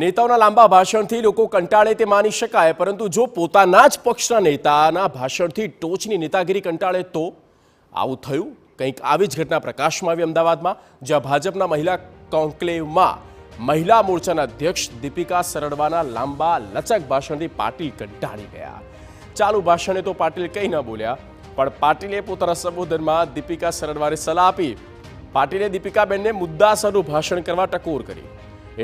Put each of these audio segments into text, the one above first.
નેતાઓના લાંબા ભાષણથી લોકો કંટાળે તે માની શકાય, પરંતુ જો પોતાના જ પક્ષના નેતાના ભાષણથી ટોચની નેતાગીરી કંટાળે તો? આવું થયું. કંઈક આવી જ ઘટના પ્રકાશમાં આવી અમદાવાદમાં, જ્યાં ભાજપના મહિલા કોન્ક્લેવમાં મહિલા મોરચાના અધ્યક્ષ દીપિકા સરડવાના લાંબા લચક ભાષણથી પાટીલ કંટાળી ગયા. ચાલુ ભાષણે તો પાટીલ કંઈ ન બોલ્યા, પણ પાટીલે પોતાના સંબોધનમાં દીપિકા સરડવાને સલાહ આપી. પાટીલે દીપિકાબેનને મુદ્દાસરનું ભાષણ કરવા ટકોર કરી.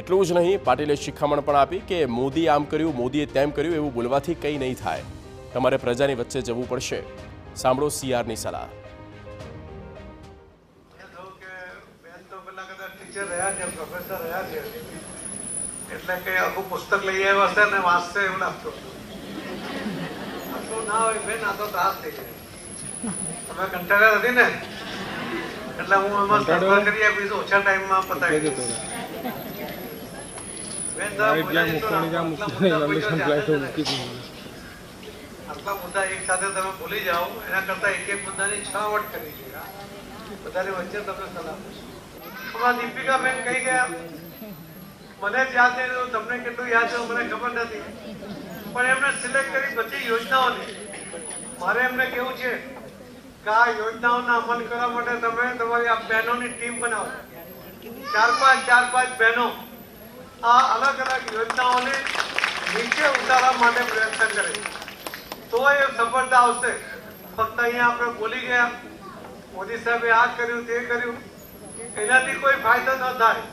એટલું જ નહીં, પાટીલે શિખામણ પણ આપી કે મોદી આમ કર્યું, મોદીએ તેમ કર્યું એવું બોલવાથી કંઈ નહીં થાય. તમારે પ્રજાની વચ્ચે જવું પડશે. સાંભળો સીઆરની સલાહ. એટલે કે આખું પુસ્તક લઈ આવ્યા હશે ને વાંચશે એવું લાગતું આટલું ના હોય બેન. આ તો ત્રાસ થઈ જાય. તમે કંટાળ્યા નથી ને એટલે હું એમાં સર્વર કરી આપીશ, ઓછા ટાઈમમાં પતાવી દઈશ. આટલા મુદ્દા એક સાથે તમે ભૂલી જાઓ એના કરતા એક મુદ્દાની છાવટ કરી છે. બધાની વચ્ચે તમે સલાહ આપો. દીપિકાબેન કહી ગયા, મને જ યાદ નહીં, તમને કેટલું યાદ છે મને ખબર નથી, પણ એમને સિલેક્ટ કરી બધી યોજનાઓને મારે એમને કેવું છે કે આ યોજનાઓના અમલ કરવા માટે તમે તમારી આ બહેનોની ટીમ બનાવો. ચાર પાંચ બહેનો આ અલગ અલગ યોજનાઓને નીચે ઉતારવા માટે પ્રયત્ન કરે તો એ સફળતા આવશે. ફક્ત અહીંયા આપણે બોલી ગયા, મોદી સાહેબે આ કર્યું તે કર્યું, એનાથી કોઈ ફાયદો ન થાય.